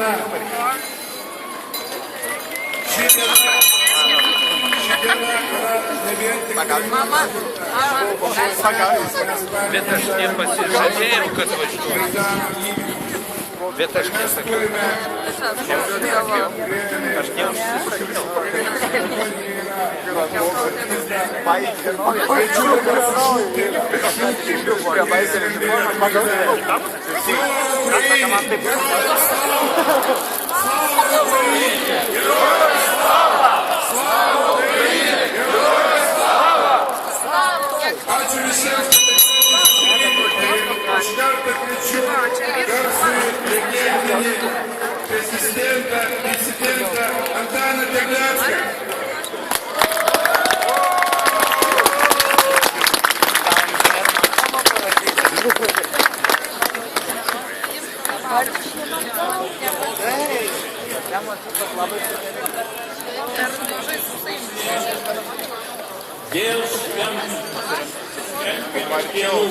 diena. Ši diena yra ne vien tik Bet aš nepasižadėjau, kad važiuoju. Bet aš nesakiau. Aš neužsisakiau. Ačiū visiems. Aš kartą kviečiu garsųjį legendinį prezidentą, vicprezidentą Antaną Terlecką. Dėl dienų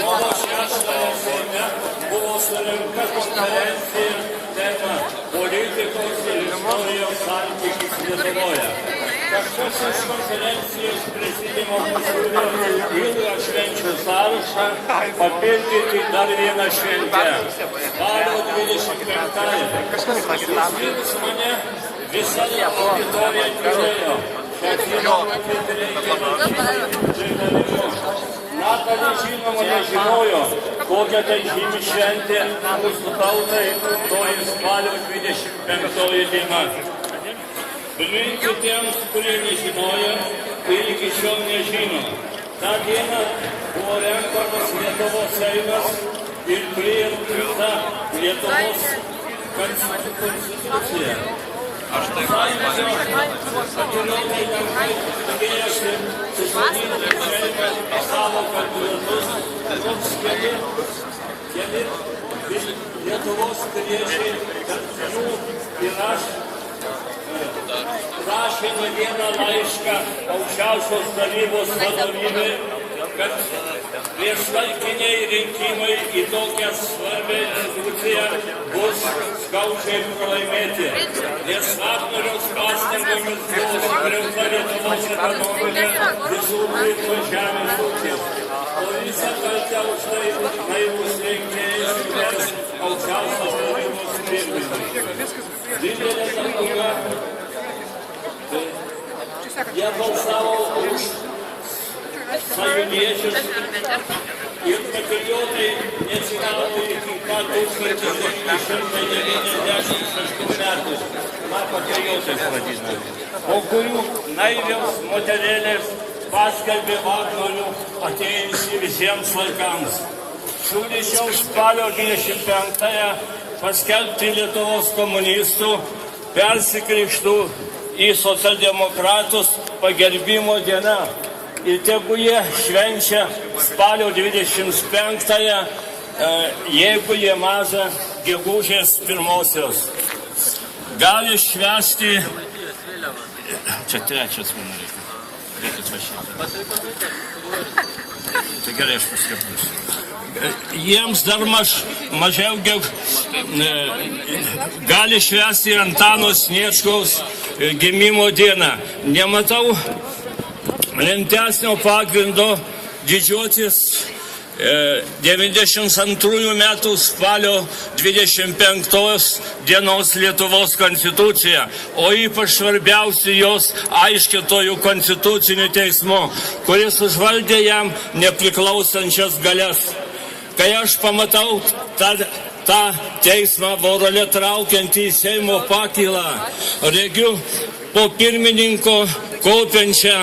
kovo 6 Seime buvo surengta konferencija tema politikos ir istorijos santykis Lietuvoje. Kažkas iš konferencijos prezidiumo pasiūlė ilgą švenčių sąrašą papildyti dar vieną šventę – spalio 25-ąją. Išskyrus mane, visa auditorija tylėjo. Natalė žinoma nežinojo, kokia tai žymi šventė mūsų tautai, toji spalio 25 diena. Priminsiu tiems, kurie nežinojo ir iki šiol nežino. Ta diena buvo renkamas Lietuvos Seimas ir priimta Lietuvos konstitucija. Aš tai pasirinkau. Patriotiniai darbai tikėjosi sužadinti Seimą savo kandidatus, toks keli Lietuvos piliečiai, kad jų ir aš rašė ne vieną laišką aukščiausios tarybos vadovybei, kad priešlaikiniai rinkimai į tokią svarbią instituciją bus skaudžiai pralaimėti, nes Abneriaus pastangomis buvo sugriauta Lietuvos ekonominė visų laikų žemės ūkis. O visą kaltę už tai naivūs rinkėjai suvers aukščiausios tarybos pirmininkai. Didelė dauguma jie balsavo už sąjūdiečius ir patriotai neatsigavo iki 1996 metais. Na, patriotais vadinami. Po kurių naivios moterėlės paskelbė Vagnorių atėjusį visiems laikams. Siūlyčiau spalio 25-ąją paskelbti Lietuvos komunistų persikrikštų į socialdemokratus pagerbimo diena. Ir tegu jie švenčia spalio 25-ąją, jeigu jie maža gegužės 1-osios. Gali švęsti... Čia trečias man reikia. Reikia atvažiuoti. Tai gerai, aš paskirpsiu. Jiems dar mažiau gali švęsti ir Antano Sniečkaus gimimo dieną. Nematau rimtesnio pagrindo didžiuotis 92 metų spalio 25 dienos Lietuvos konstituciją, o ypač svarbiausi jos aiškintojų konstitucinių teismų, kuris užvaldė jam nepriklausančias galias. Kai aš pamatau tą teismą vorolę traukiantį į Seimo pakylą, regiu po pirmininko kaupiančią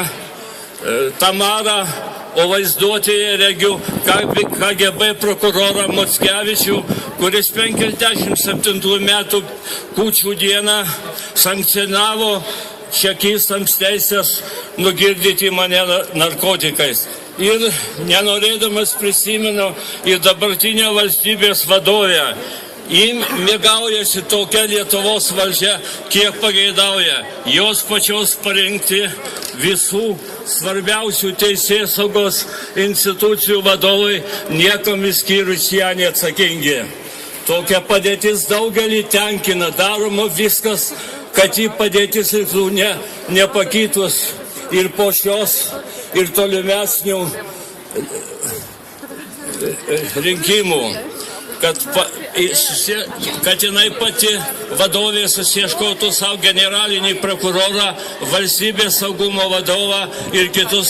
Tamarą, o vaizduotėje regiu KGB prokurorą Mockevičių, kuris 57 metų kūčių dieną sankcionavo čekistams teisės nugirdyti mane narkotikais. Ir nenorėdamas prisimenu į dabartinę valstybės vadovę. Mėgaujasi tokia Lietuvos valdžia, kiek pageidauja. Jos pačios parinkti visų svarbiausių teisėsaugos institucijų vadovai, niekam išskyrus ją neatsakingi. Tokia padėtis daugelį tenkina, daroma viskas, kad jį padėtis liktų nepakitus ir po šios, ir tolimesnių rinkimų. Kad jinai pati vadovė susieškotų savo generalinį prokurorą, valstybės saugumo vadovą ir kitus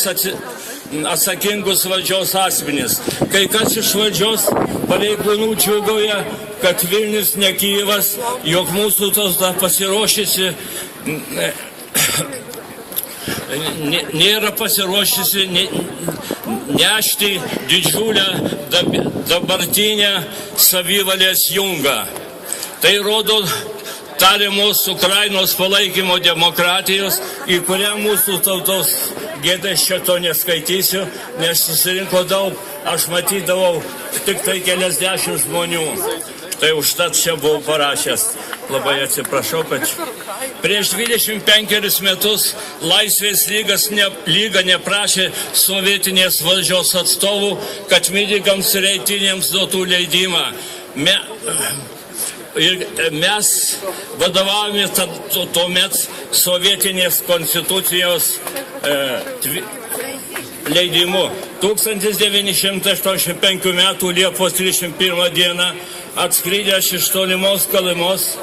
atsakingus valdžios asmenys. Kai kas iš valdžios pareigūnų džiūgauja, kad Vilnius ne Kyjivas, jog mūsų tauta pasiruošusi nėra pasiruošusi nešti didžiulę dabartinę savivalės jungą. Tai rodo tariamos Ukrainos palaikymo demokratijos, į kurią mūsų tautos gėda šito neskaitysiu, nes susirinko daug, aš matydavau tik tai keliasdešimt žmonių. Tai užtat čia buvau parašęs. Labai atsiprašau, kad prieš 25 metus Laisvės lyga neprašė sovietinės valdžios atstovų, kad mitingams ir eitynėms duotų leidimą. Mes vadovavome tuomet sovietinės konstitucijos leidimu. 1985 m. Liepos 31 d. atskridęs iš tolimos Kalymos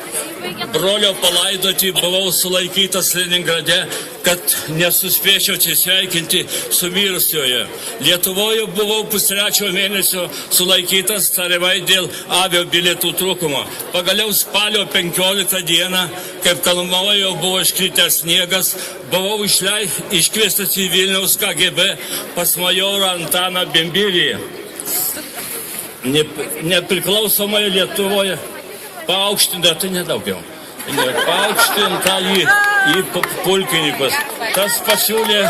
brolio palaidoti buvau sulaikytas Leningrade, kad nesuspėčiau atsisveikinti su mirusioje. Lietuvoje buvau pustrečio mėnesio sulaikytas tariamai dėl avio bilietų trūkumo. Pagaliau spalio 15 dieną, kaip Kalymoje buvo iškritęs sniegas, buvau iškviestas į Vilniaus KGB pas majorą Antaną Bimbirį. Nepriklausomoje Lietuvoje paaukštinta, tai nedaugiau, paaukštinta į pulkininkus. Tas pasiūlė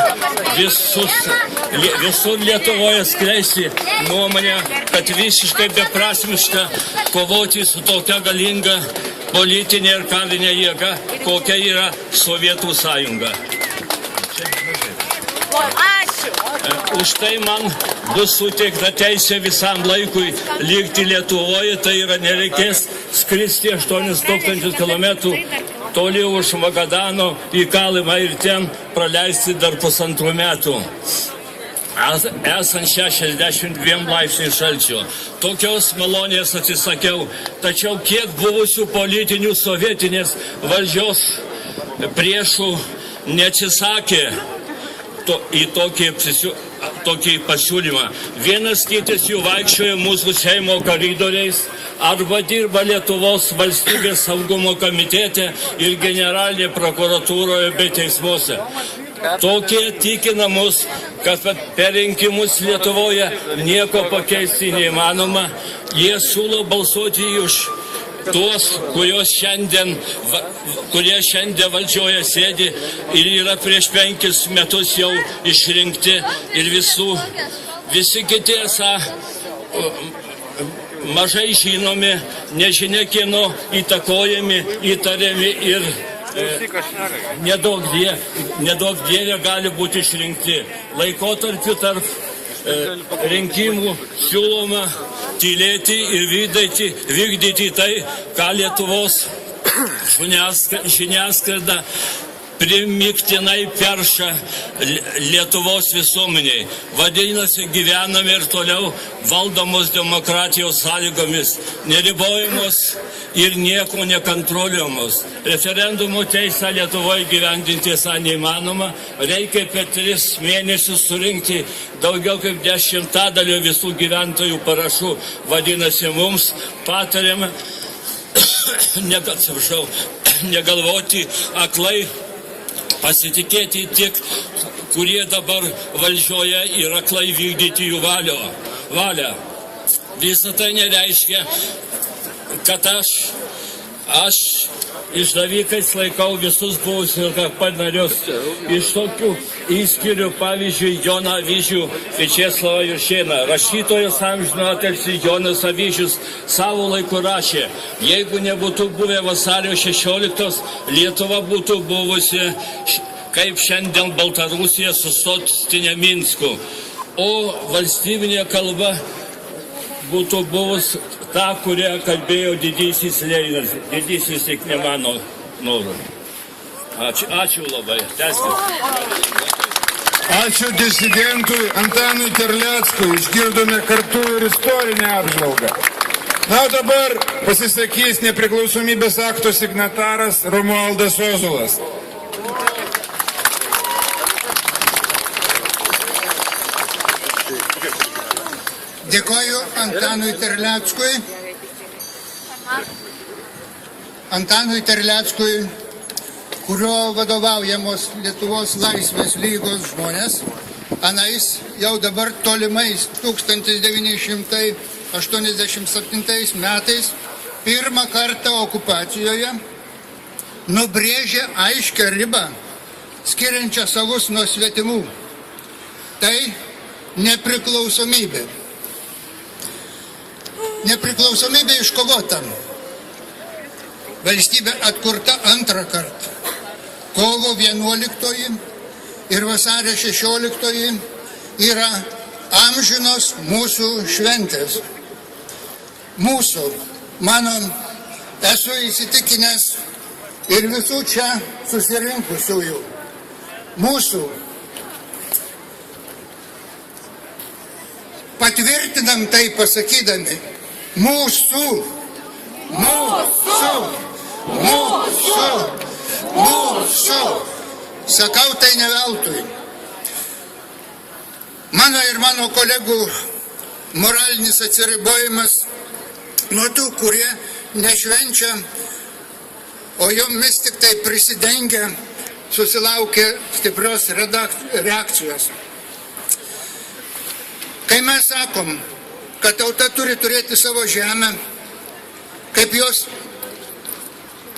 visur Lietuvoje skleisti nuomonę, kad visiškai beprasmiška kovoti su tokia galinga politinė ir karinė jėga, kokia yra Sovietų sąjunga. Už tai man bus suteikta teisė visam laikui likti Lietuvoje, tai yra nereikės skristi 8000 km toli už Magadano į Kalymą ir ten praleisti dar 1,5 metų. Esant 62 laipsnių šalčio. Tokios malonės atsisakiau, tačiau kiek buvusių politinių sovietinės valdžios priešų neatsisakė į tokį pasiūlymą. Vienas kitas jų vaikščioja mūsų Seimo koridoriais arba dirba Lietuvos valstybės saugumo komitete ir generalinėje prokuratūroje bei teismuose. Tokie tikina mus, kad per rinkimus Lietuvoje nieko pakeisti neįmanoma. Jie siūlo balsuoti už tuos, kurie šiandien valdžioje sėdi ir yra prieš 5 metus jau išrinkti ir visi kiti esą mažai žinomi, nežinia kieno įtakojami, įtariami ir nedaug dievė gali būti išrinkti. Laikotarpiu tarp rinkimų siūloma tylėti ir vykdyti tai, ką Lietuvos žiniasklaida primiktinai perša Lietuvos visuomeniai. Vadinasi, gyvename ir toliau valdomos demokratijos sąlygomis, neribojamos ir nieko nekontroliuojamos. Referendumo teisę Lietuvoje gyvendinti esą neįmanoma, reikia per 3 mėnesius surinkti daugiau kaip 10% visų gyventojų parašų. Vadinasi, mums patariama negalvoti aklai, pasitikėti tik, kurie dabar valdžioje ir aklai vykdyti jų valią. Visą tai nereiškia, kad aš išdavikais laikau visus buvusius narius. Iš tokių įskiriu pavyzdžiui Joną Avyžių ir Česlavą Juršėną. Rašytojas amžino atilsį Jonas Avyžius savo laiku rašė: jeigu nebūtų buvę vasario 16, Lietuva būtų buvusi kaip šiandien Baltarusija su sostinė Minsku, o valstybinė kalba būtų buvus ta, kurią kalbėjo didysis Leninas. Didysis tik ne mano noru. Ačiū labai. Tęskime. Ačiū disidentui Antanui Terleckui. Išgirdome kartu ir istorinę apžvalgą. Na, o dabar pasisakys nepriklausomybės akto signataras Romualdas Ozolas. Dėkoju Antanui Terleckui, kurio vadovaujamos Lietuvos Laisvės lygos žmonės, anais jau dabar tolimais 1987 metais pirmą kartą okupacijoje nubrėžė aiškią ribą, skiriančią savus nuo svetimų. Tai nepriklausomybė. Nepriklausomybė iškovota. Valstybė atkurta antrą kartą. Kovo 11 ir vasario 16 yra amžinos mūsų šventės. Mūsų, mano, esu įsitikinęs ir visų čia susirinkusiųjų. Mūsų. Patvirtinam tai pasakydami. Mūsų. Mūsų. Mūsų. Mūsų. Sakau tai ne veltui. Mano ir mano kolegų moralinis atsiribojimas nuo tų, kurie nešvenčia, o jomis tik tai prisidengia, susilaukė stiprios reakcijos. Kai mes sakom, kad tauta turi turėti savo žemę, kaip jos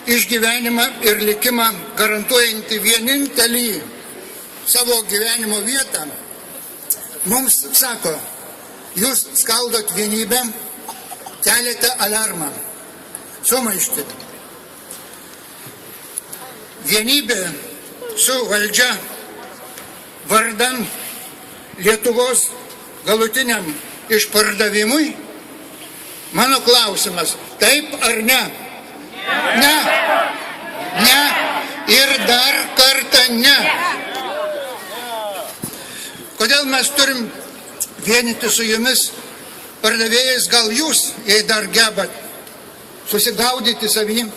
išgyvenimą ir likimą garantuojantį vienintelį savo gyvenimo vietą, mums sako, jūs skaldot vienybę, keliate alarmą, sumaištį. Vienybė su valdžia vardan Lietuvos galutiniam išpardavimui? Mano klausimas, taip ar ne? Ne. Ne. Ir dar kartą ne. Kodėl mes turim vienyti su jumis pardavėjais? Gal jūs, jei dar gebat susigaudyti savim?